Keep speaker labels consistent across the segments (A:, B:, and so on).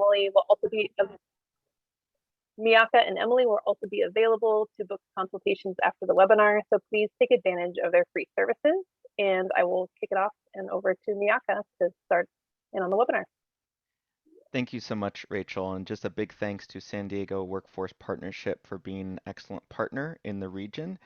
A: Emily will also be Miyaka and Emily will also be available to book consultations after the webinar, so please take advantage of their free services. And I will kick it off and over to Miyaka to start in on the webinar.
B: Thank you so much, Rachel, and just a big thanks to San Diego Workforce Partnership for being an excellent partner in the region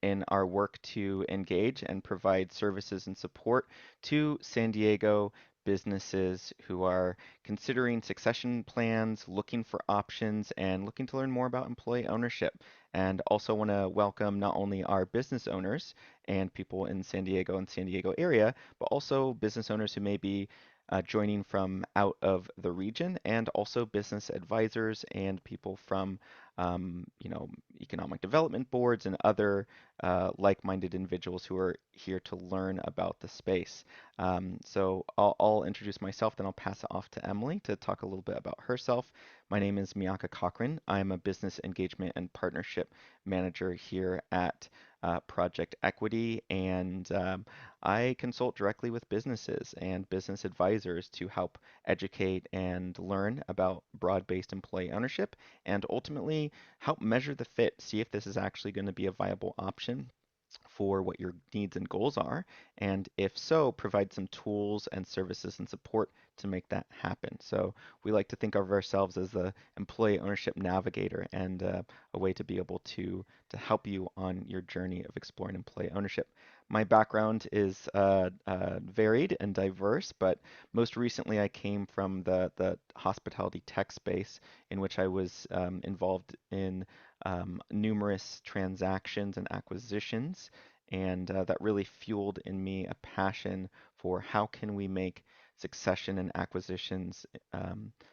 B: in our work to engage and provide services and support to San Diego businesses who are considering succession plans, looking for options, and looking to learn more about employee ownership. And also want to welcome not only our business owners and people in San Diego and San Diego area, but also business owners who may be joining from out of the region, and also business advisors and people from, economic development boards and other like-minded individuals who are here to learn about the space. So I'll introduce myself, then I'll pass it off to Emily to talk a little bit about herself. My name is Miyaka Cochran. I'm a business engagement and partnership manager here at Project Equity, and I consult directly with businesses and business advisors to help educate and learn about broad-based employee ownership and ultimately help measure the fit, see if this is actually going to be a viable option for what your needs and goals are, and if so, provide some tools and services and support to make that happen. So we like to think of ourselves as the employee ownership navigator and a way to be able to help you on your journey of exploring employee ownership. My background is varied and diverse, but most recently I came from the hospitality tech space in which I was involved in numerous transactions and acquisitions, and that really fueled in me a passion for how can we make succession and acquisitions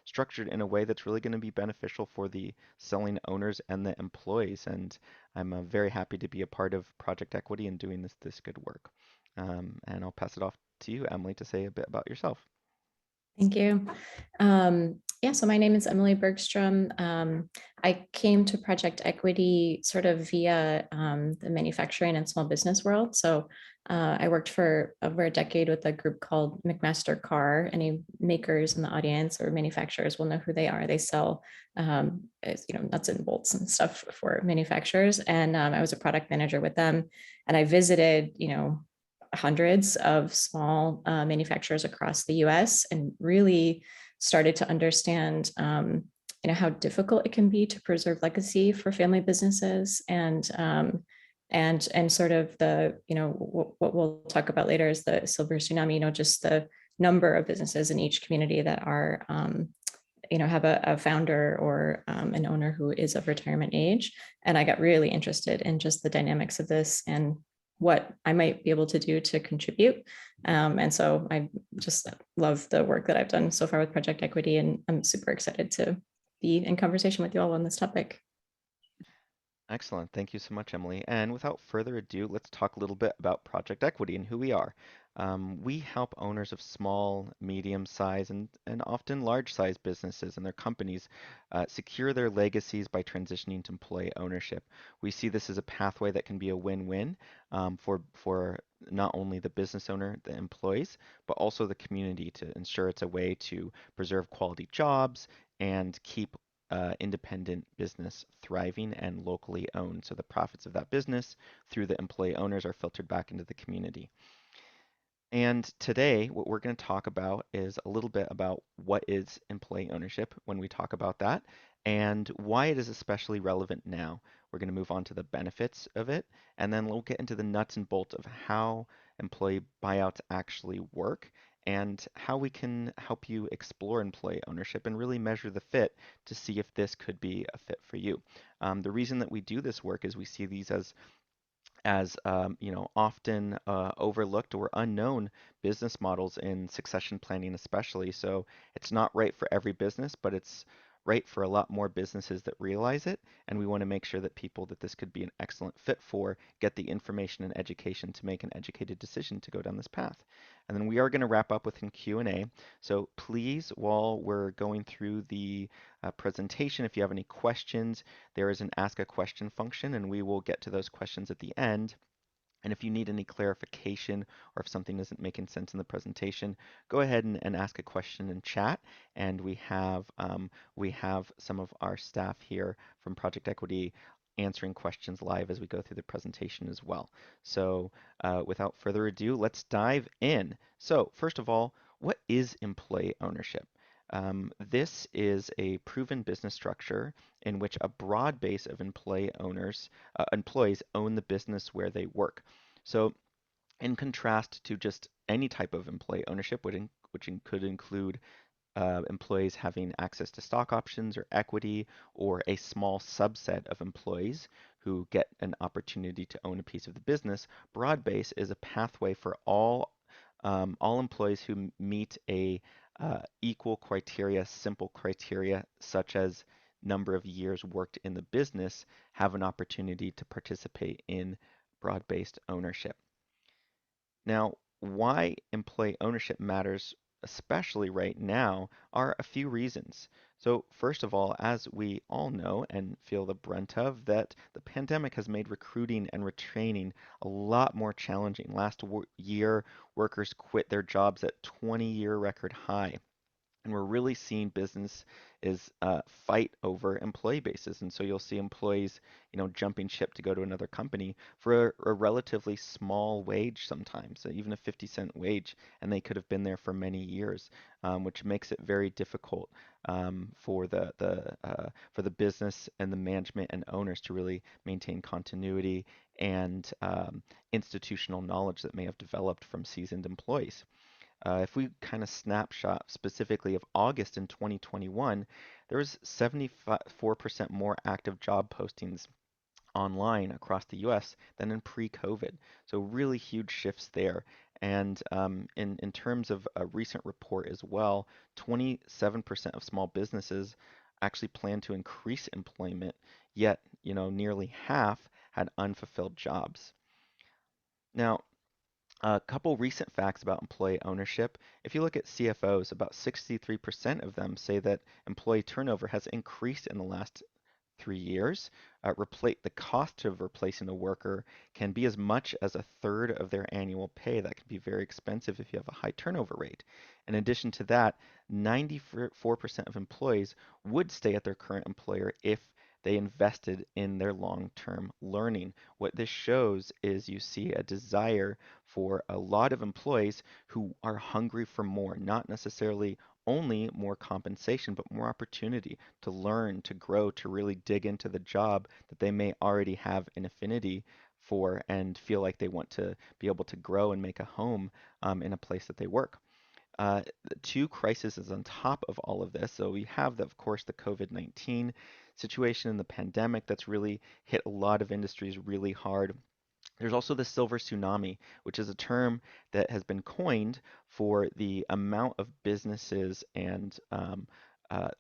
B: structured in a way that's really going to be beneficial for the selling owners and the employees. And I'm very happy to be a part of Project Equity and doing this good work. And I'll pass it off to you, Emily, to say a bit about yourself.
C: Thank you. Yeah, so my name is Emily Bergstrom. I came to Project Equity sort of via the manufacturing and small business world. So I worked for over a decade with a group called McMaster Carr. Any makers in the audience or manufacturers will know who they are. They sell nuts and bolts and stuff for manufacturers. And I was a product manager with them. And I visited, hundreds of small manufacturers across the US and really started to understand how difficult it can be to preserve legacy for family businesses, and sort of the what we'll talk about later is the silver tsunami, just the number of businesses in each community that are have a founder or an owner who is of retirement age. And I got really interested in just the dynamics of this and what I might be able to do to contribute. And so I just love the work that I've done so far with Project Equity, and I'm super excited to be in conversation with you all on this topic.
B: Excellent. Thank you so much, Emily. And without further ado, let's talk a little bit about Project Equity and who we are. We help owners of small, medium-sized, and often large-sized businesses and their companies secure their legacies by transitioning to employee ownership. We see this as a pathway that can be a win-win for not only the business owner, the employees, but also the community to ensure it's a way to preserve quality jobs and keep independent business thriving and locally owned. So the profits of that business through the employee owners are filtered back into the community. And today, what we're going to talk about is a little bit about what is employee ownership when we talk about that and why it is especially relevant now. We're going to move on to the benefits of it, and then we'll get into the nuts and bolts of how employee buyouts actually work and how we can help you explore employee ownership and really measure the fit to see if this could be a fit for you. The reason that we do this work is we see these as often overlooked or unknown business models in succession planning especially. So it's not right for every business, but it's right for a lot more businesses that realize it. And we want to make sure that people that this could be an excellent fit for get the information and education to make an educated decision to go down this path. And then we are going to wrap up with a Q&A. So please, while we're going through the presentation, if you have any questions, there is an ask a question function, and we will get to those questions at the end. And if you need any clarification or if something isn't making sense in the presentation, go ahead and ask a question in chat. And we have some of our staff here from Project Equity answering questions live as we go through the presentation as well. So without further ado, let's dive in. So first of all, what is employee ownership? This is a proven business structure in which a broad base of employees own the business where they work. So in contrast to just any type of employee ownership, which could include employees having access to stock options or equity, or a small subset of employees who get an opportunity to own a piece of the business, broad base is a pathway for all employees who meet a equal criteria, simple criteria, such as number of years worked in the business, have an opportunity to participate in broad-based ownership. Now, why employee ownership matters, especially right now, are a few reasons. So first of all, as we all know and feel the brunt of, that the pandemic has made recruiting and retraining a lot more challenging. Last year, workers quit their jobs at 20-year record high. And we're really seeing business is fight over employee bases. And so you'll see employees, jumping ship to go to another company for a relatively small wage sometimes, even a 50-cent wage, and they could have been there for many years, which makes it very difficult for the business and the management and owners to really maintain continuity and institutional knowledge that may have developed from seasoned employees. If we kind of snapshot specifically of August in 2021, there was 74% more active job postings online across the US than in pre-COVID. So really huge shifts there. And in terms of a recent report as well, 27% of small businesses actually plan to increase employment, yet nearly half had unfulfilled jobs. Now, a couple recent facts about employee ownership. If you look at CFOs, about 63% of them say that employee turnover has increased in the last 3 years. The cost of replacing a worker can be as much as a third of their annual pay. That can be very expensive if you have a high turnover rate. In addition to that, 94% of employees would stay at their current employer if they invested in their long-term learning. What this shows is you see a desire for a lot of employees who are hungry for more, not necessarily only more compensation, but more opportunity to learn, to grow, to really dig into the job that they may already have an affinity for and feel like they want to be able to grow and make a home in a place that they work. The two crises on top of all of this. So we have, of course, the COVID-19 situation and the pandemic that's really hit a lot of industries really hard. There's also the silver tsunami, which is a term that has been coined for the amount of businesses and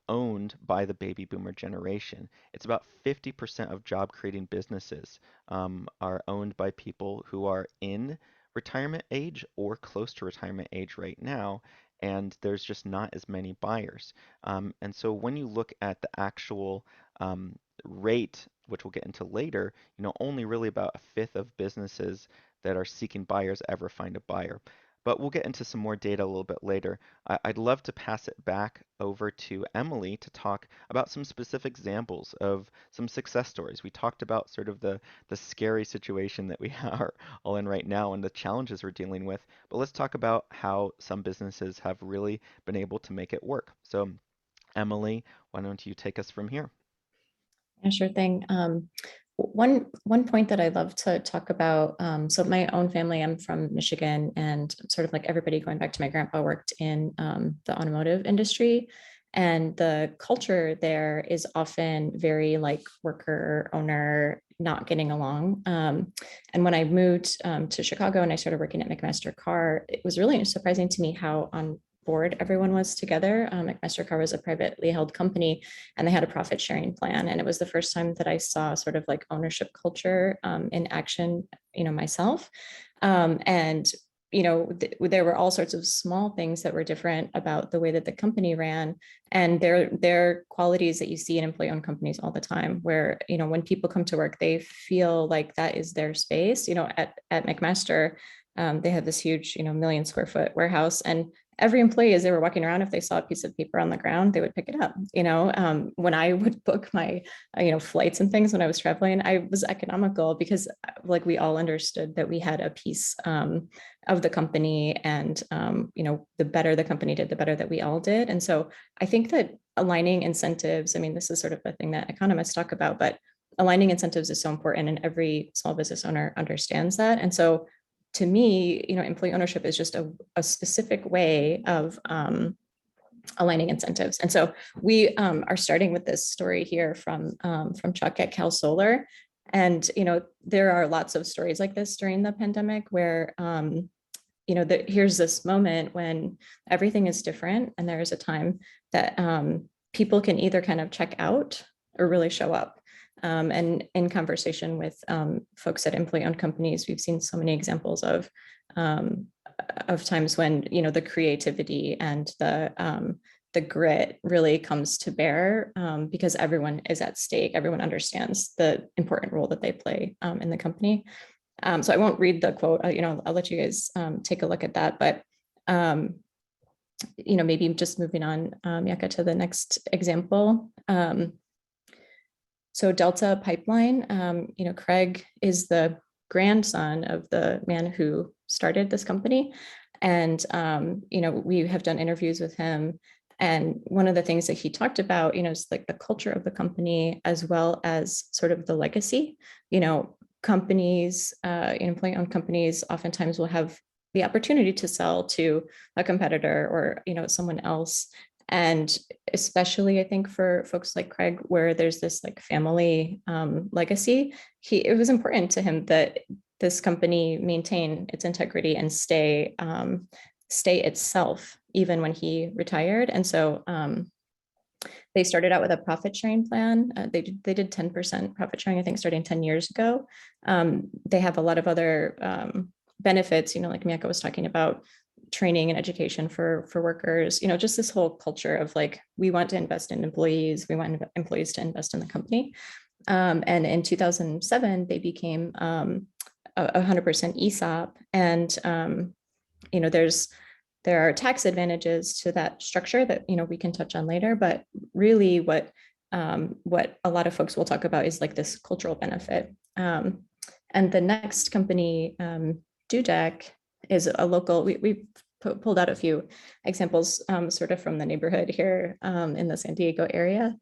B: owned by the baby boomer generation. It's about 50% of job creating businesses are owned by people who are in retirement age or close to retirement age right now, and there's just not as many buyers. And so when you look at the actual rate, which we'll get into later, only really about a fifth of businesses that are seeking buyers ever find a buyer. But we'll get into some more data a little bit later. I'd love to pass it back over to Emily to talk about some specific examples of some success stories. We talked about sort of the scary situation that we are all in right now and the challenges we're dealing with, but let's talk about how some businesses have really been able to make it work. So Emily, why don't you take us from here?
C: Yeah, sure thing. One point that I love to talk about, so my own family, I'm from Michigan, and sort of like everybody going back to my grandpa worked in the automotive industry. And the culture there is often very like worker owner, not getting along. And when I moved to Chicago and I started working at McMaster Carr, it was really surprising to me how on board everyone was together. McMaster Carr was a privately held company, and they had a profit sharing plan. And it was the first time that I saw sort of like ownership culture in action, myself. And there were all sorts of small things that were different about the way that the company ran, and they're qualities that you see in employee-owned companies all the time, where when people come to work, they feel like that is their space. At McMaster, they have this huge 1,000,000 square foot warehouse, and every employee, as they were walking around, if they saw a piece of paper on the ground, they would pick it up. When I would book my flights and things when I was traveling, I was economical because like we all understood that we had a piece of the company, and the better the company did, the better that we all did. And so I think that aligning incentives, this is sort of a thing that economists talk about, but aligning incentives is so important, and every small business owner understands that. And so to me, employee ownership is just a specific way of aligning incentives. And so we are starting with this story here from Chuck at Cal Solar. And there are lots of stories like this during the pandemic where here's this moment when everything is different, and there is a time that people can either kind of check out or really show up. And in conversation with folks at employee-owned companies, we've seen so many examples of times when the creativity and the grit really comes to bear, because everyone is at stake. Everyone understands the important role that they play in the company. So I won't read the quote. I'll let you guys take a look at that. But maybe just moving on, Yaka, to the next example. So Delta Pipeline, Craig is the grandson of the man who started this company. And, we have done interviews with him. And one of the things that he talked about, is like the culture of the company, as well as sort of the legacy. Companies, employee-owned companies oftentimes will have the opportunity to sell to a competitor or, someone else. And especially, I think, for folks like Craig, where there's this like family legacy, it was important to him that this company maintain its integrity and stay itself, even when he retired. And so they started out with a profit sharing plan. They did 10% profit sharing, I think, starting 10 years ago. They have a lot of other benefits, like Miyako was talking about, training and education for workers, just this whole culture of like, we want to invest in employees, we want employees to invest in the company. And in 2007, they became 100% ESOP. And, there are tax advantages to that structure that, we can touch on later, but really what a lot of folks will talk about is like this cultural benefit. And the next company, Dudek, is a local, we pulled out a few examples sort of from the neighborhood here in the San Diego area.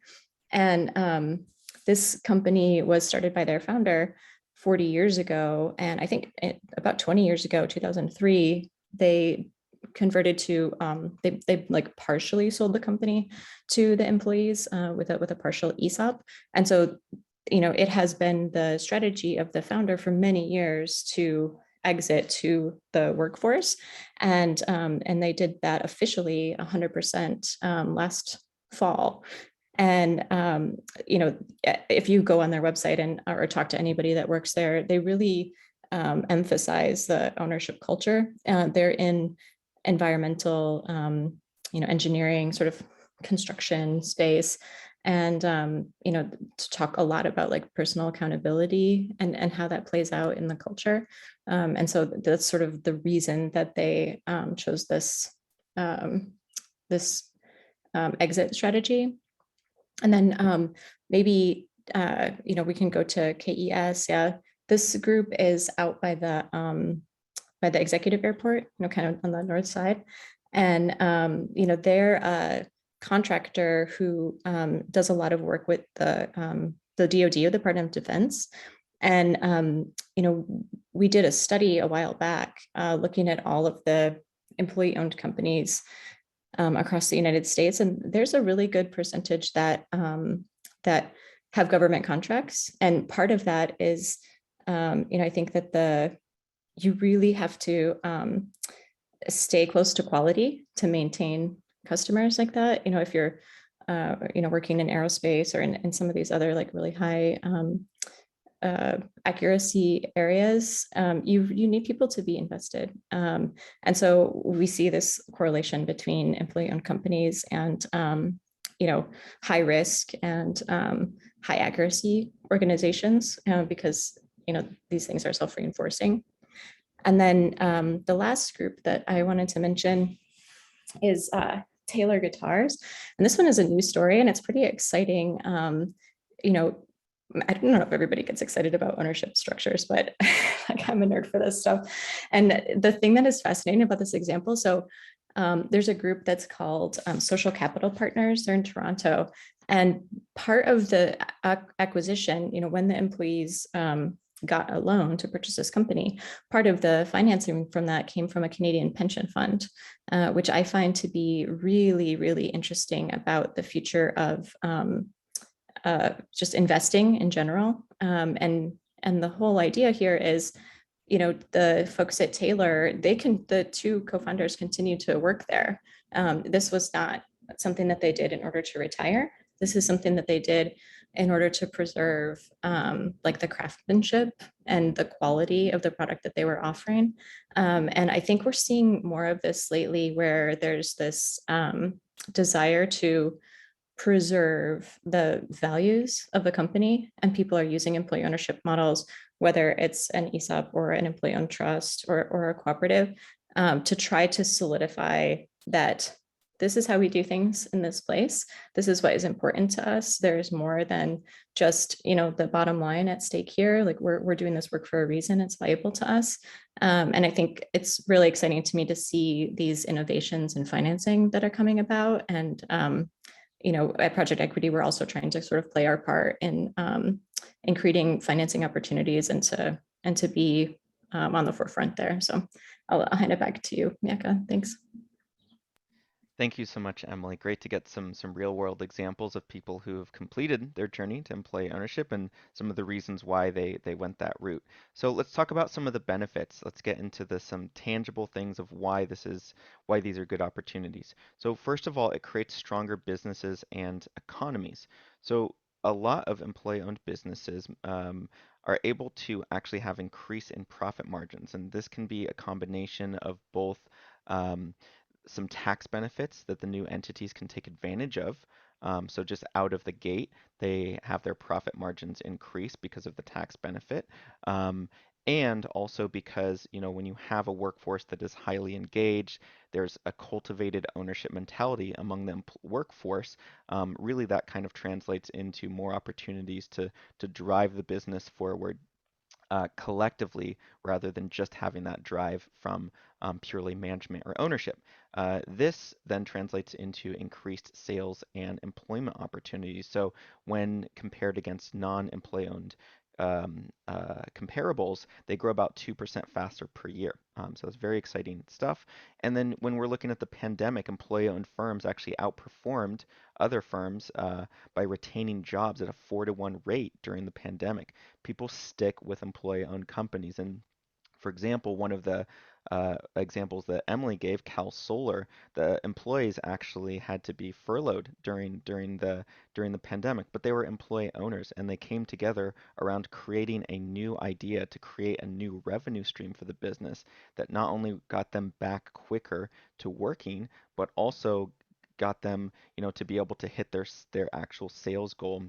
C: And this company was started by their founder 40 years ago. And I think about 20 years ago, 2003, they converted to, they like partially sold the company to the employees with a partial ESOP. And so, it has been the strategy of the founder for many years to exit to the workforce. And they did that officially 100% last fall. And, if you go on their website or talk to anybody that works there, they really emphasize the ownership culture. They're in environmental, engineering, sort of construction space. And, to talk a lot about like personal accountability and how that plays out in the culture. And so that's sort of the reason that they chose this exit strategy. And then maybe, we can go to KES. Yeah, this group is out by the executive airport, kind of on the north side. And, they're a contractor who does a lot of work with the DoD, or the Department of Defense. And, we did a study a while back looking at all of the employee-owned companies across the United States. And there's a really good percentage that have government contracts. And part of that is, I think that you really have to stay close to quality to maintain customers like that. If you're, working in aerospace or in some of these other like really high accuracy areas, you need people to be invested. And so we see this correlation between employee-owned companies and high risk and high accuracy organizations, because these things are self-reinforcing. And then the last group that I wanted to mention is Taylor Guitars. And this one is a news story and it's pretty exciting. You know, I don't know if everybody gets excited about ownership structures, but like I'm a nerd for this stuff. And the thing that is fascinating about this example, so there's a group that's called Social Capital Partners. They're in Toronto. And part of the acquisition, when the employees got a loan to purchase this company, part of the financing from that came from a Canadian pension fund, which I find to be really, really interesting about the future of just investing in general. And the whole idea here is, the folks at Taylor, the two co-founders continue to work there. This was not something that they did in order to retire. This is something that they did in order to preserve like the craftsmanship and the quality of the product that they were offering. And I think we're seeing more of this lately where there's this desire to preserve the values of the company, and people are using employee ownership models, whether it's an ESOP or an employee owned trust or a cooperative, to try to solidify that this is how we do things in this place. This is what is important to us. There's more than just, the bottom line at stake here. Like we're doing this work for a reason. It's valuable to us. And I think it's really exciting to me to see these innovations in financing that are coming about. And at Project Equity, we're also trying to sort of play our part in creating financing opportunities and to be on the forefront there. So I'll hand it back to you, Miyaka. Thanks.
B: Thank you so much, Emily. Great to get some real world examples of people who have completed their journey to employee ownership and some of the reasons why they went that route. So let's talk about some of the benefits. Let's get into some tangible things of why these are good opportunities. So first of all, it creates stronger businesses and economies. So a lot of employee-owned businesses are able to actually have increase in profit margins, and this can be a combination of both um, some tax benefits that the new entities can take advantage of. So just out of the gate, they have their profit margins increase because of the tax benefit. And also because, when you have a workforce that is highly engaged, there's a cultivated ownership mentality among the workforce. Really, that kind of translates into more opportunities to drive the business forward collectively rather than just having that drive from purely management or ownership. This then translates into increased sales and employment opportunities. So when compared against non-employee owned comparables, they grow about 2% faster per year. So it's very exciting stuff. And then when we're looking at the pandemic, employee-owned firms actually outperformed other firms by retaining jobs at a 4-to-1 rate during the pandemic. People stick with employee-owned companies. And for example, one of the examples that Emily gave, Cal Solar, the employees actually had to be furloughed during the pandemic, but they were employee owners and they came together around creating a new idea to create a new revenue stream for the business that not only got them back quicker to working, but also got them, to be able to hit their actual sales goal,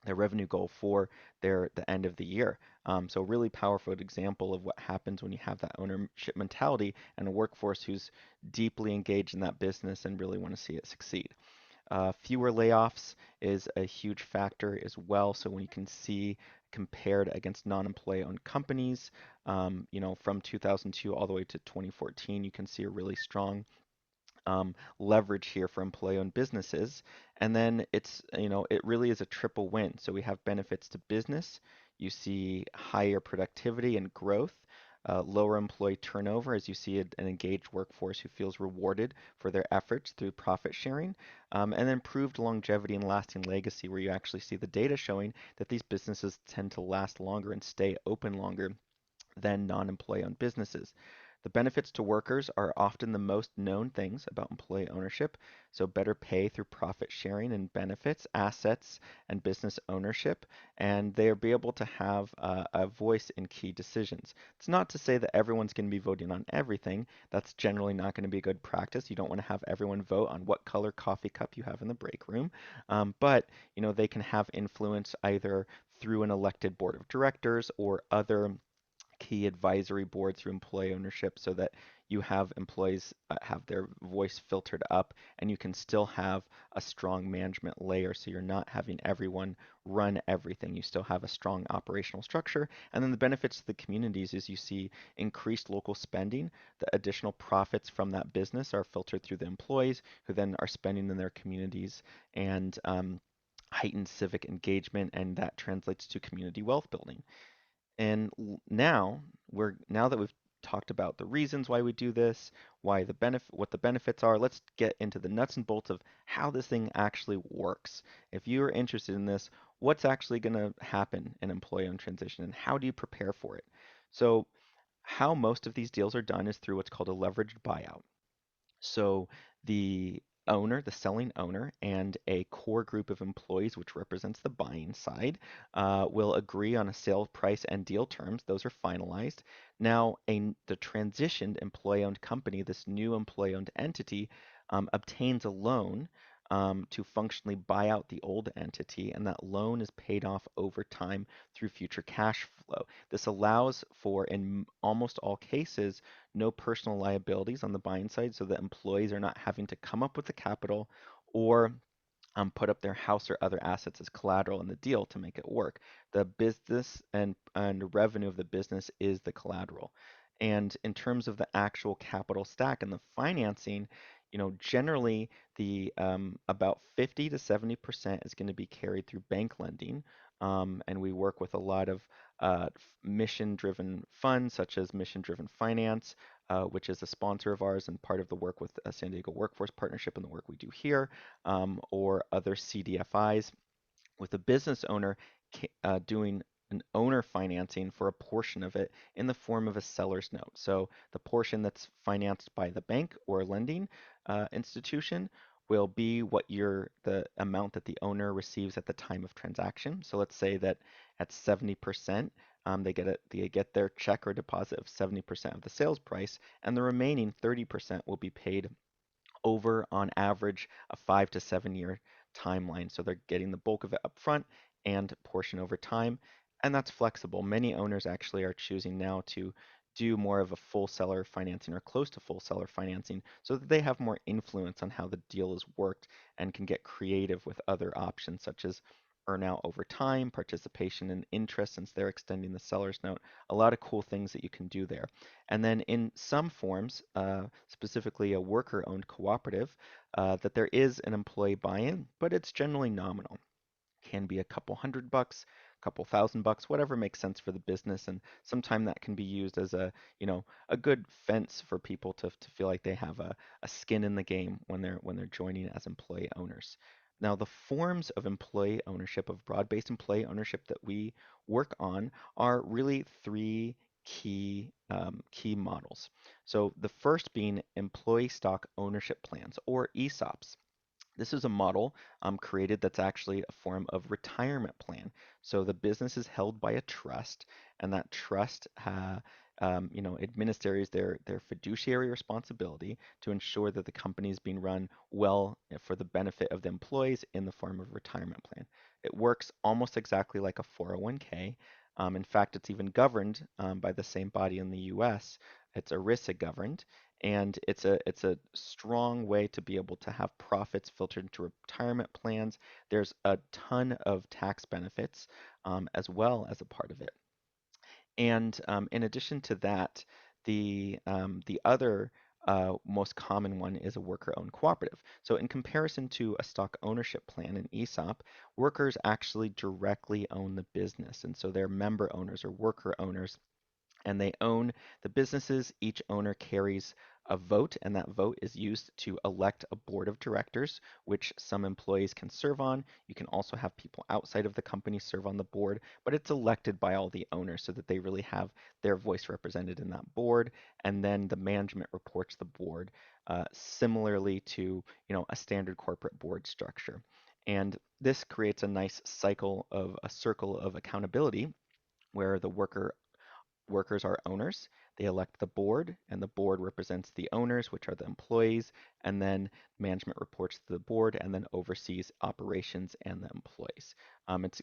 B: their revenue goal for the end of the year. So really powerful example of what happens when you have that ownership mentality and a workforce who's deeply engaged in that business and really want to see it succeed. Fewer layoffs is a huge factor as well. So when you can see compared against non-employee owned companies, from 2002 all the way to 2014, you can see a really strong leverage here for employee-owned businesses. And then it really is a triple win. So we have benefits to business. You see higher productivity and growth, lower employee turnover as you see an engaged workforce who feels rewarded for their efforts through profit sharing, and then improved longevity and lasting legacy, where you actually see the data showing that these businesses tend to last longer and stay open longer than non-employee owned businesses. The benefits to workers are often the most known things about employee ownership, so better pay through profit sharing and benefits, assets, and business ownership, and they'll be able to have a voice in key decisions. It's not to say that everyone's going to be voting on everything. That's generally not going to be a good practice. You don't want to have everyone vote on what color coffee cup you have in the break room, but they can have influence either through an elected board of directors or other key advisory board through employee ownership so that you have employees have their voice filtered up and you can still have a strong management layer so you're not having everyone run everything. You still have a strong operational structure. And then the benefits to the communities is you see increased local spending. The additional profits from that business are filtered through the employees who then are spending in their communities and heightened civic engagement, and that translates to community wealth building. And now that we've talked about the reasons why we do this, why the benefit, what the benefits are, let's get into the nuts and bolts of how this thing actually works. If you're interested in this, what's actually going to happen in employee-owned transition and how do you prepare for it? So, how most of these deals are done is through what's called a leveraged buyout. So the owner, the selling owner, and a core group of employees, which represents the buying side, will agree on a sale price and deal terms. Those are finalized. Now, the transitioned employee-owned company, this new employee-owned entity, obtains a loan to functionally buy out the old entity, and that loan is paid off over time through future cash flow. This allows for, in almost all cases, no personal liabilities on the buying side so that employees are not having to come up with the capital or put up their house or other assets as collateral in the deal to make it work. The business and revenue of the business is the collateral. And in terms of the actual capital stack and the financing, generally the about 50 to 70% is going to be carried through bank lending. And we work with a lot of mission-driven funds, such as Mission-Driven Finance, which is a sponsor of ours and part of the work with San Diego Workforce Partnership and the work we do here, or other CDFIs, with a business owner doing an owner financing for a portion of it in the form of a seller's note. So the portion that's financed by the bank or lending institution will be the amount that the owner receives at the time of transaction. So let's say that at 70%, they get their check or deposit of 70% of the sales price, and the remaining 30% will be paid over on average a 5 to 7 year timeline. So they're getting the bulk of it up front and a portion over time. And that's flexible. Many owners actually are choosing now to do more of a full seller financing or close to full seller financing so that they have more influence on how the deal is worked and can get creative with other options such as earn out over time, participation and interest since they're extending the seller's note. A lot of cool things that you can do there. And then in some forms, specifically a worker-owned cooperative, that there is an employee buy-in, but it's generally nominal. Can be a couple $100, a couple $1,000, whatever makes sense for the business, and sometimes that can be used as a good fence for people to feel like they have a skin in the game when they're joining as employee owners. Now, the forms of employee ownership, of broad-based employee ownership that we work on are really three key models. So the first being employee stock ownership plans, or ESOPs. This is a model created that's actually a form of retirement plan. So the business is held by a trust, and that trust administers their fiduciary responsibility to ensure that the company is being run well for the benefit of the employees in the form of retirement plan. It works almost exactly like a 401k. In fact, it's even governed by the same body in the US. It's ERISA governed, and it's a strong way to be able to have profits filtered into retirement plans. There's a ton of tax benefits as well as a part of it. And in addition to that, the other most common one is a worker-owned cooperative. So in comparison to a stock ownership plan, an ESOP, workers actually directly own the business, and so they're member owners or worker owners, and they own the businesses. Each owner carries a vote, and that vote is used to elect a board of directors, which some employees can serve on. You can also have people outside of the company serve on the board, but it's elected by all the owners so that they really have their voice represented in that board. And then the management reports the board, similarly to a standard corporate board structure. And this creates a nice circle of accountability where the workers are owners. They elect the board, and the board represents the owners, which are the employees, and then management reports to the board and then oversees operations and the employees.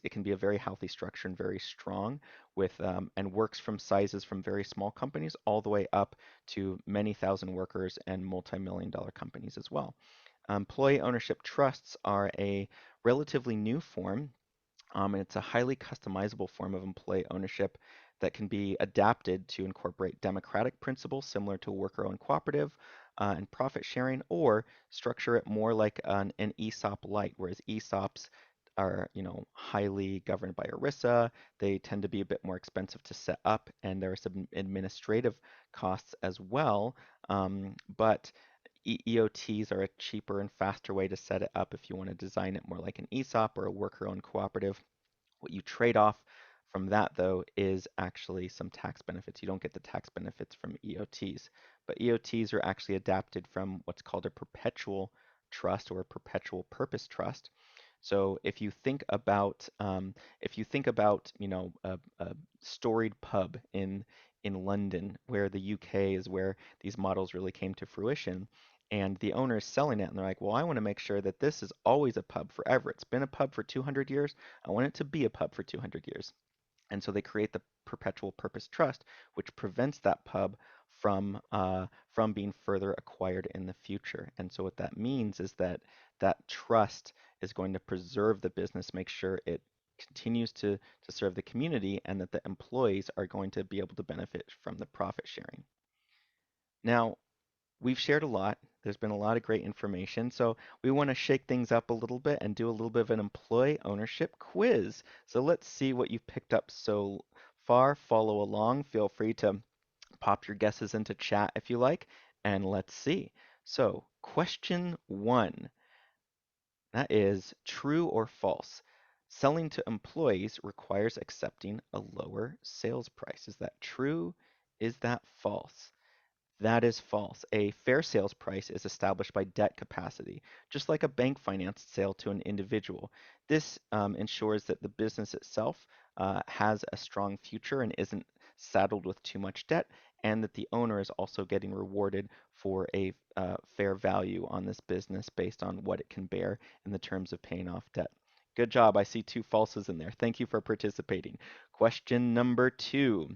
B: It can be a very healthy structure and very strong and works from sizes from very small companies all the way up to many thousand workers and multi-million-dollar companies as well. Employee ownership trusts are a relatively new form, and it's a highly customizable form of employee ownership that can be adapted to incorporate democratic principles similar to worker-owned cooperative and profit sharing, or structure it more like an ESOP light, whereas ESOPs are, highly governed by ERISA. They tend to be a bit more expensive to set up, and there are some administrative costs as well. But EOTs are a cheaper and faster way to set it up if you want to design it more like an ESOP or a worker-owned cooperative. What you trade off from that, though, is actually some tax benefits. You don't get the tax benefits from EOTs, but EOTs are actually adapted from what's called a perpetual trust or a perpetual purpose trust. So if you think about a storied pub in London, where the UK is where these models really came to fruition, and the owner is selling it, and they're like, well, I want to make sure that this is always a pub forever. It's been a pub for 200 years. I want it to be a pub for 200 years. And so they create the perpetual purpose trust, which prevents that pub from being further acquired in the future. And so what that means is that that trust is going to preserve the business, make sure it continues to serve the community, and that the employees are going to be able to benefit from the profit sharing. Now, we've shared a lot. There's been a lot of great information. So we want to shake things up a little bit and do a little bit of an employee ownership quiz. So let's see what you've picked up so far. Follow along. Feel free to pop your guesses into chat if you like, and let's see. So question 1, that is true or false. Selling to employees requires accepting a lower sales price. Is that true? Is that false? That is false. A fair sales price is established by debt capacity, just like a bank financed sale to an individual. This ensures that the business itself has a strong future and isn't saddled with too much debt, and that the owner is also getting rewarded for a fair value on this business based on what it can bear in the terms of paying off debt. Good job. I see 2 falses in there. Thank you for participating. Question number 2,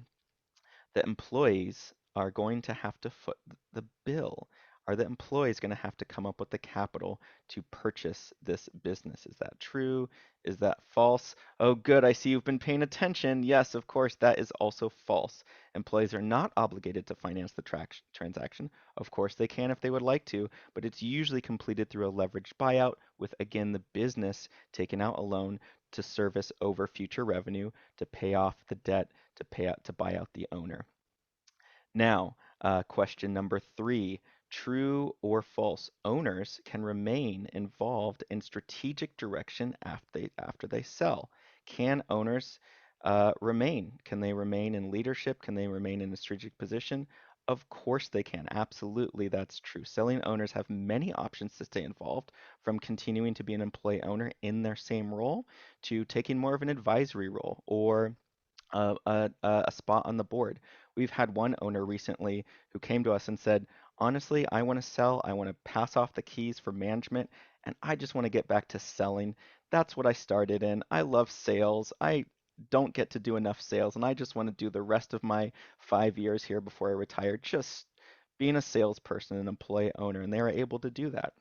B: the employees are going to have to foot the bill. Are the employees going to have to come up with the capital to purchase this business? Is that true? Is that false? Oh, good. I see you've been paying attention. Yes, of course, that is also false. Employees are not obligated to finance the transaction. Of course, they can if they would like to, but it's usually completed through a leveraged buyout with, again, the business taking out a loan to service over future revenue to pay off the debt to buy out the owner. Now, question number 3, true or false? Owners can remain involved in strategic direction after they sell. Can owners remain? Can they remain in leadership? Can they remain in a strategic position? Of course they can. Absolutely, that's true. Selling owners have many options to stay involved, from continuing to be an employee owner in their same role to taking more of an advisory role or a spot on the board. We've had one owner recently who came to us and said, honestly, I want to sell, I want to pass off the keys for management, and I just want to get back to selling. That's what I started in. I love sales. I don't get to do enough sales, and I just want to do the rest of my 5 years here before I retire just being a salesperson, an employee owner, and they are able to do that.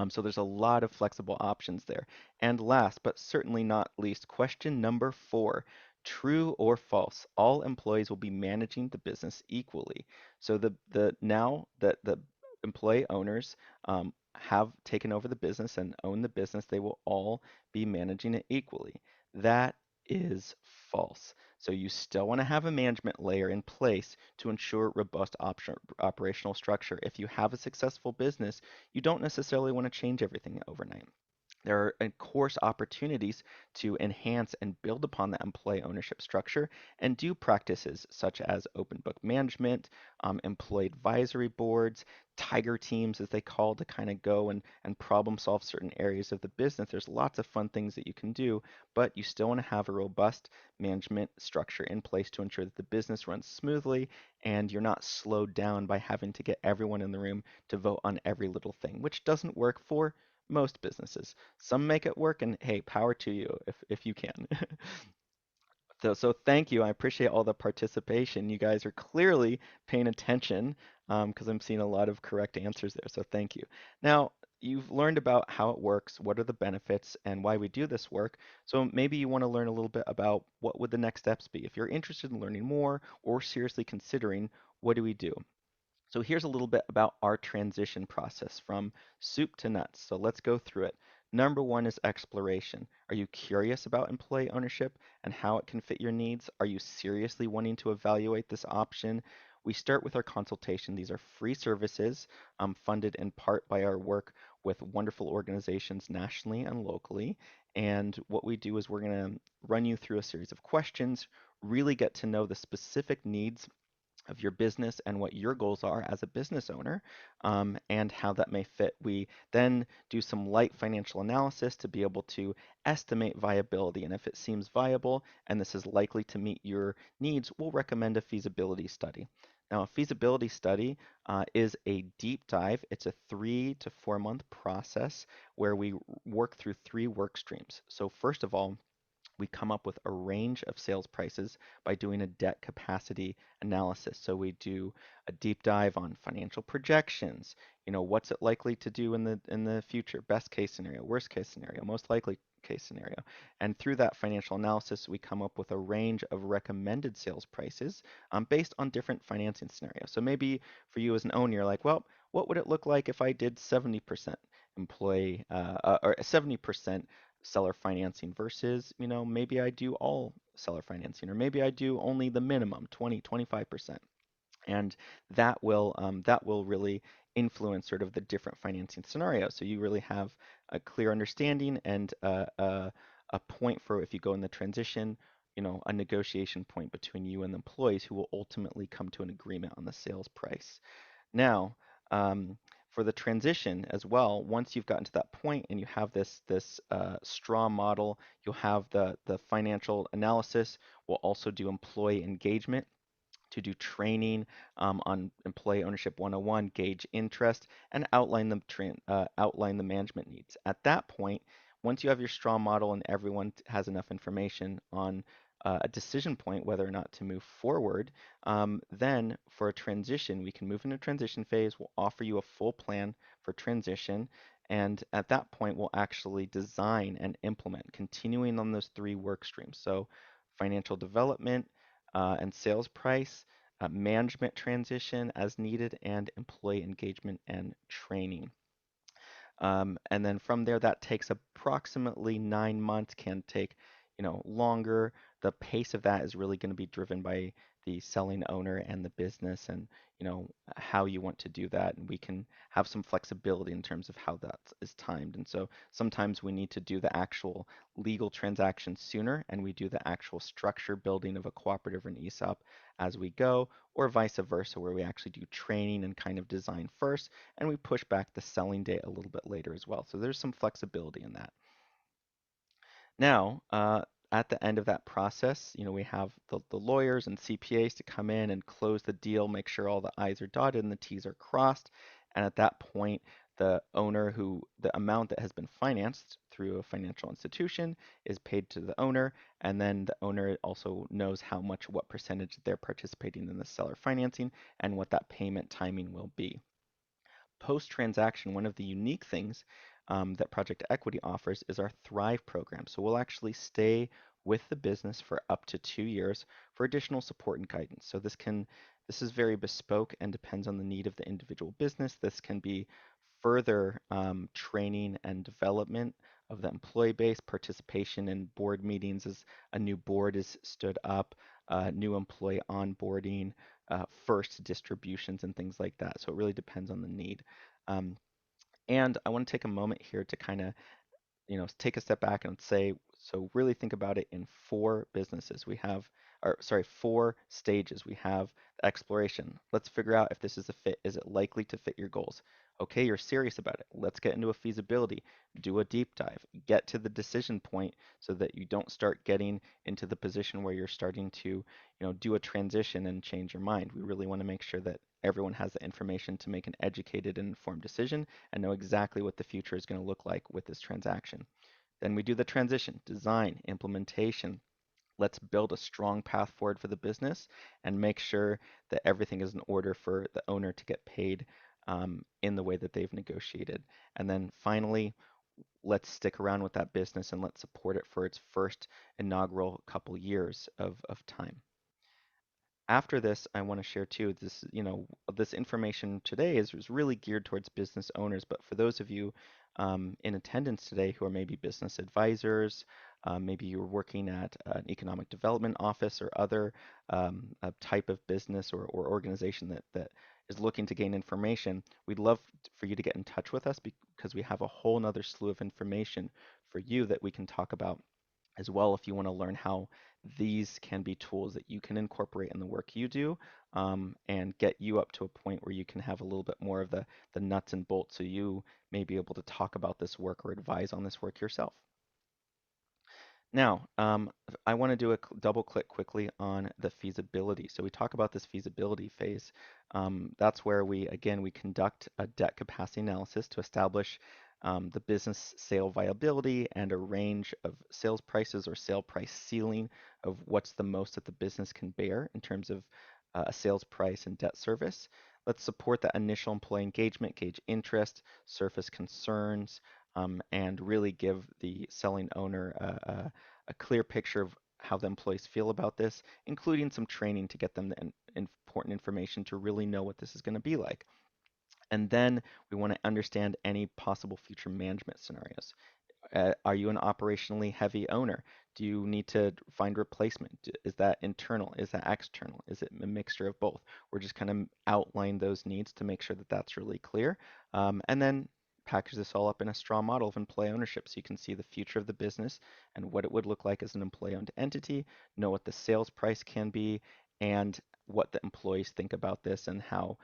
B: So there's a lot of flexible options there. And last but certainly not least, question number 4, true or false? All employees will be managing the business equally. So now that the employee owners have taken over the business and own the business, they will all be managing it equally. That is false. So you still want to have a management layer in place to ensure robust operational structure. If you have a successful business, you don't necessarily want to change everything overnight. There are, of course, opportunities to enhance and build upon that employee ownership structure and do practices such as open book management, employee advisory boards, tiger teams, as they call, to kind of go and problem solve certain areas of the business. There's lots of fun things that you can do, but you still want to have a robust management structure in place to ensure that the business runs smoothly and you're not slowed down by having to get everyone in the room to vote on every little thing, which doesn't work for most businesses. Some make it work, and hey, power to you if you can. So thank you. I appreciate all the participation. You guys are clearly paying attention because I'm seeing a lot of correct answers there. So thank you. Now, you've learned about how it works, what are the benefits, and why we do this work. So maybe you want to learn a little bit about what would the next steps be. If you're interested in learning more or seriously considering, what do we do? So here's a little bit about our transition process from soup to nuts. So let's go through it. Number one is exploration. Are you curious about employee ownership and how it can fit your needs? Are you seriously wanting to evaluate this option? We start with our consultation. These are free services funded in part by our work with wonderful organizations nationally and locally. And what we do is we're going to run you through a series of questions, really get to know the specific needs of your business and what your goals are as a business owner, and how that may fit. We then do some light financial analysis to be able to estimate viability. And if it seems viable and this is likely to meet your needs, we'll recommend a feasibility study. Now, a feasibility study is a deep dive. It's a 3 to 4 month process where we work through 3 work streams. So first of all, we come up with a range of sales prices by doing a debt capacity analysis. So we do a deep dive on financial projections. What's it likely to do in the future? Best case scenario, worst case scenario, most likely case scenario. And through that financial analysis, we come up with a range of recommended sales prices based on different financing scenarios. So maybe for you as an owner, you're like, well, what would it look like if I did 70% employee or 70% seller financing versus, maybe I do all seller financing, or maybe I do only the minimum 20, 25%. And that will really influence sort of the different financing scenarios. So you really have a clear understanding and a point for if you go in the transition, a negotiation point between you and the employees who will ultimately come to an agreement on the sales price. Now, for the transition as well, once you've gotten to that point and you have this straw model, you'll have the financial analysis. We'll also do employee engagement to do training on Employee Ownership 101, gauge interest, and outline the management needs. At that point, once you have your straw model and everyone has enough information on a decision point whether or not to move forward, then for a transition, we can move into transition phase. We'll offer you a full plan for transition. And at that point, we'll actually design and implement, continuing on those 3 work streams. So financial development, and sales price, management transition as needed, and employee engagement and training. And then from there, that takes approximately 9 months, can take, longer. The pace of that is really going to be driven by the selling owner and the business and, how you want to do that. And we can have some flexibility in terms of how that is timed. And so sometimes we need to do the actual legal transaction sooner and we do the actual structure building of a cooperative or an ESOP as we go, or vice versa, where we actually do training and kind of design first and we push back the selling date a little bit later as well. So there's some flexibility in that. Now, at the end of that process, we have the lawyers and CPAs to come in and close the deal, make sure all the I's are dotted and the T's are crossed. And at that point, the amount that has been financed through a financial institution is paid to the owner, and then the owner also knows what percentage they're participating in the seller financing and what that payment timing will be. Post-transaction, one of the unique things that Project Equity offers is our Thrive program. So we'll actually stay with the business for up to 2 years for additional support and guidance. So this is very bespoke and depends on the need of the individual business. This can be further training and development of the employee base, participation in board meetings as a new board is stood up, new employee onboarding, first distributions, and things like that. So it really depends on the need. Um, and I want to take a moment here to kind of take a step back and say, so really think about it in four businesses. We have, or sorry, four stages. We have exploration. Let's figure out if this is a fit. Is it likely to fit your goals? Okay, you're serious about it. Let's get into a feasibility, do a deep dive, get to the decision point so that you don't start getting into the position where you're starting to, do a transition and change your mind. We really want to make sure that everyone has the information to make an educated and informed decision and know exactly what the future is going to look like with this transaction. Then we do the transition, design, implementation. Let's build a strong path forward for the business and make sure that everything is in order for the owner to get paid in the way that they've negotiated. And then finally, let's stick around with that business and let's support it for its first inaugural couple years of time. After this, I want to share too, this information today is really geared towards business owners, but for those of you in attendance today who are maybe business advisors, maybe you're working at an economic development office or other a type of business or organization that is looking to gain information, we'd love for you to get in touch with us because we have a whole nother slew of information for you that we can talk about as well if you want to learn how these can be tools that you can incorporate in the work you do and get you up to a point where you can have a little bit more of the nuts and bolts so you may be able to talk about this work or advise on this work yourself. Now, I want to do a double click quickly on the feasibility. So we talk about this feasibility phase. That's where we conduct a debt capacity analysis to establish the business sale viability and a range of sales prices or sale price ceiling of what's the most that the business can bear in terms of a sales price and debt service. Let's support that initial employee engagement, gauge interest, surface concerns, and really give the selling owner a clear picture of how the employees feel about this, including some training to get them the important information to really know what this is going to be like. And then we want to understand any possible future management scenarios. Are you an operationally heavy owner? Do you need to find replacement? Is that internal? Is that external? Is it a mixture of both? We're just kind of outline those needs to make sure that that's really clear. And then package this all up in a straw model of employee ownership so you can see the future of the business and what it would look like as an employee-owned entity, know what the sales price can be, and what the employees think about this and how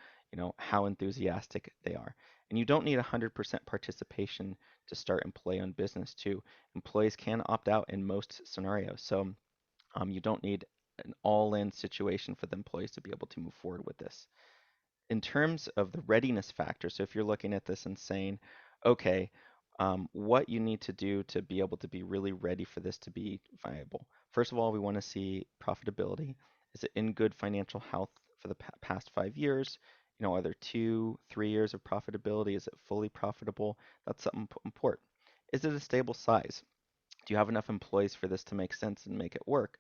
B: enthusiastic they are. And you don't need 100% participation to start employee-owned business too. Employees can opt out in most scenarios, so you don't need an all-in situation for the employees to be able to move forward with this. In terms of the readiness factor, so if you're looking at this and saying, okay, what you need to do to be able to be really ready for this to be viable. First of all, we want to see profitability. Is it in good financial health for the past 5 years? Are there 2, 3 years of profitability? Is it fully profitable? That's something important. Is it a stable size? Do you have enough employees for this to make sense and make it work?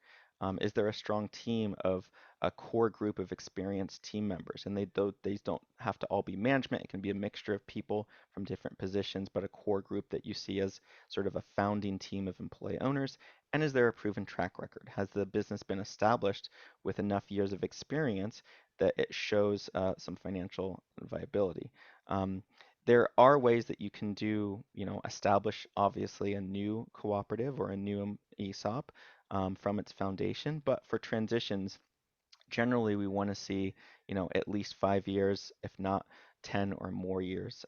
B: Is there a strong team of a core group of experienced team members? And these don't have to all be management. It can be a mixture of people from different positions, but a core group that you see as sort of a founding team of employee owners. And is there a proven track record? Has the business been established with enough years of experience that it shows some financial viability? There are ways that you can establish obviously a new cooperative or a new ESOP from its foundation. But for transitions, generally we want to see, at least 5 years, if not 10 or more years.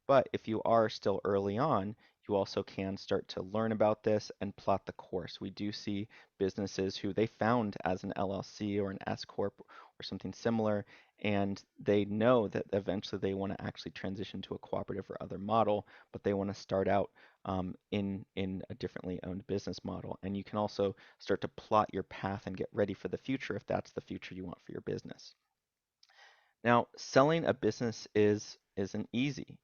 B: But if you are still early on, you also can start to learn about this and plot the course. We do see businesses who they found as an LLC or an S Corp or something similar, and they know that eventually they want to actually transition to a cooperative or other model, but they want to start out in a differently owned business model. And you can also start to plot your path and get ready for the future if that's the future you want for your business. Now, selling a business isn't easy.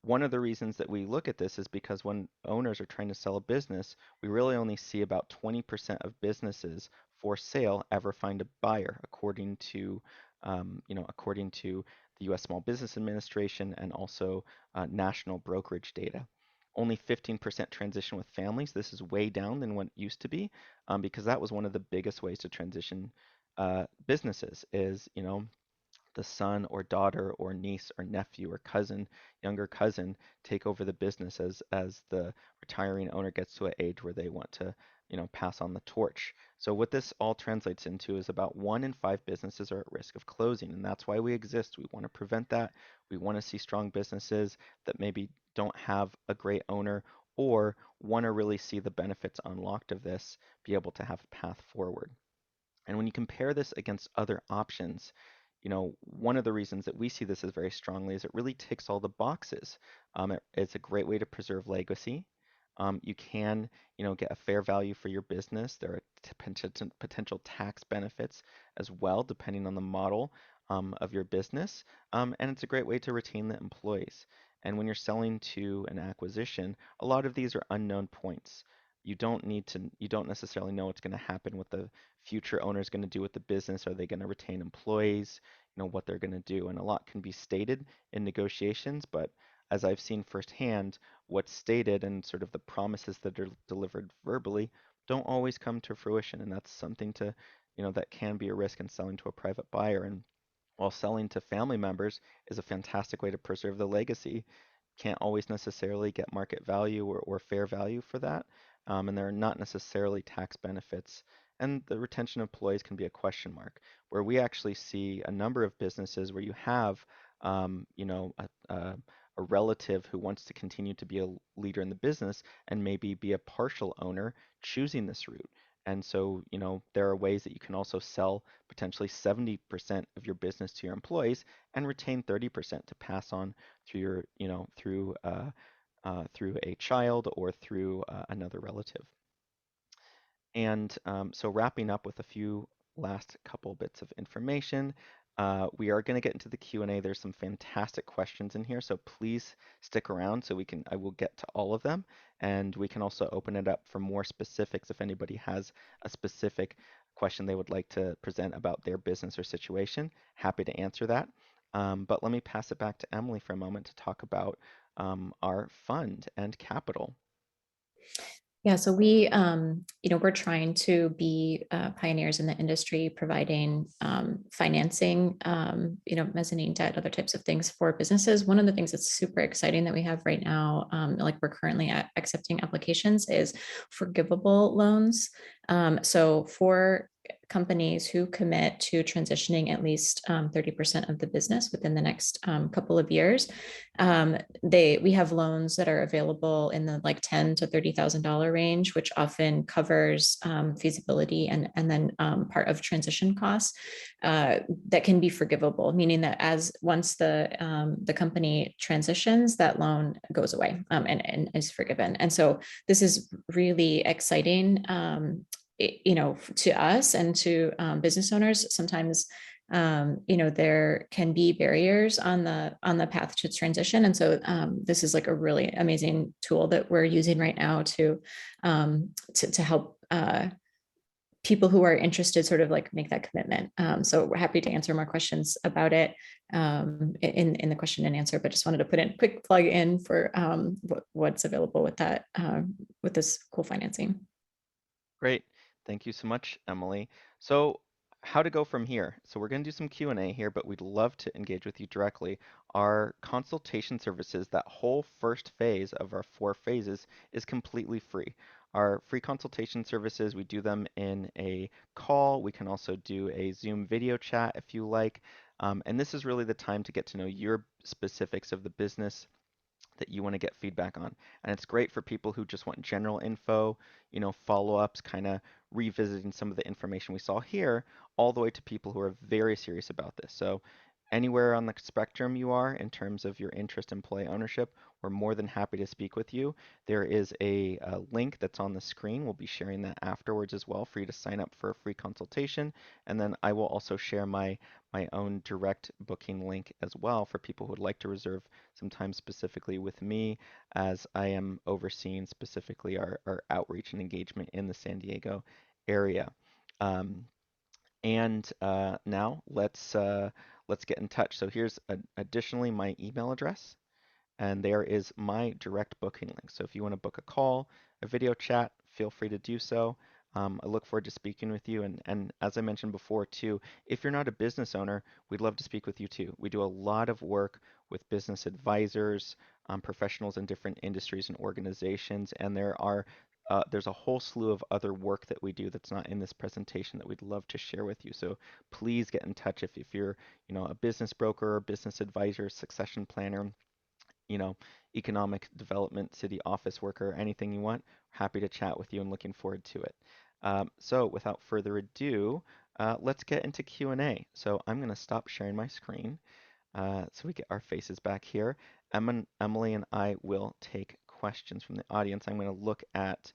B: One of the reasons that we look at this is because when owners are trying to sell a business, we really only see about 20% of businesses for sale ever find a buyer, according to the U.S. Small Business Administration and also national brokerage data. only 15% transition with families. This is way down than what it used to be, because that was one of the biggest ways to transition businesses is, the son or daughter or niece or nephew or cousin, younger cousin, take over the business as the retiring owner gets to an age where they want to, pass on the torch. So what this all translates into is about 1 in 5 businesses are at risk of closing, and that's why we exist. We want to prevent that. We want to see strong businesses that maybe don't have a great owner or want to really see the benefits unlocked of this, be able to have a path forward. And when you compare this against other options, one of the reasons that we see this as very strongly is it really ticks all the boxes. It's a great way to preserve legacy. You can, get a fair value for your business. There are potential tax benefits as well, depending on the model of your business. And it's a great way to retain the employees. And when you're selling to an acquisition, a lot of these are unknown points. You don't necessarily know what's going to happen, what the future owner is going to do with the business. Are they going to retain employees? What they're going to do. And a lot can be stated in negotiations, but as I've seen firsthand, what's stated and sort of the promises that are delivered verbally don't always come to fruition. And that's something that can be a risk in selling to a private buyer. And while selling to family members is a fantastic way to preserve the legacy, can't always necessarily get market value or fair value for that. And there are not necessarily tax benefits. And the retention of employees can be a question mark, where we actually see a number of businesses where you have, a relative who wants to continue to be a leader in the business and maybe be a partial owner choosing this route. And so, there are ways that you can also sell potentially 70% of your business to your employees and retain 30% to pass on through your, through a child or through another relative. And so wrapping up with a few last couple bits of information, we are going to get into the Q&A. There's some fantastic questions in here, so please stick around so I will get to all of them, and we can also open it up for more specifics if anybody has a specific question they would like to present about their business or situation. Happy to answer that. But let me pass it back to Emily for a moment to talk about our fund and capital.
C: Yeah, so we're trying to be pioneers in the industry, providing financing, mezzanine debt, other types of things for businesses. One of the things that's super exciting that we have right now, like we're currently accepting applications, is forgivable loans. So for companies who commit to transitioning at least 30% of the business within the next couple of years, we have loans that are available in the like $10,000 to $30,000 range, which often covers feasibility and then part of transition costs that can be forgivable, meaning that once the company transitions, that loan goes away and is forgiven. And so this is really exciting, to us and to business owners. Sometimes there can be barriers on the path to transition. And so this is like a really amazing tool that we're using right now to help people who are interested sort of like make that commitment. So we're happy to answer more questions about it in the question and answer, but just wanted to put in a quick plug in for what's available with that, with this cool financing.
B: Great. Thank you so much, Emily. So how to go from here? So we're going to do some Q&A here, but we'd love to engage with you directly. Our consultation services, that whole first phase of our 4 phases, is completely free. Our free consultation services, we do them in a call. We can also do a Zoom video chat if you like. And this is really the time to get to know your specifics of the business that you want to get feedback on. And it's great for people who just want general info, follow-ups, kind of revisiting some of the information we saw here, all the way to people who are very serious about this. So anywhere on the spectrum you are in terms of your interest in employee ownership, we're more than happy to speak with you. There is a link that's on the screen. We'll be sharing that afterwards as well for you to sign up for a free consultation. And then I will also share my own direct booking link as well for people who would like to reserve some time specifically with me, as I am overseeing specifically our outreach and engagement in the San Diego area. And now let's get in touch. So here's additionally my email address. and there is my direct booking link. So if you want to book a call, a video chat, feel free to do so. I look forward to speaking with you. And as I mentioned before, too, if you're not a business owner, we'd love to speak with you too. We do a lot of work with business advisors, professionals in different industries and organizations, and there's a whole slew of other work that we do that's not in this presentation that we'd love to share with you. So please get in touch if you're, a business broker, business advisor, succession planner, you know, economic development, city office worker, anything you want. Happy to chat with you and looking forward to it. So without further ado, let's get into Q&A. So I'm going to stop sharing my screen so we get our faces back here. Emily and I will take questions from the audience. I'm going to look at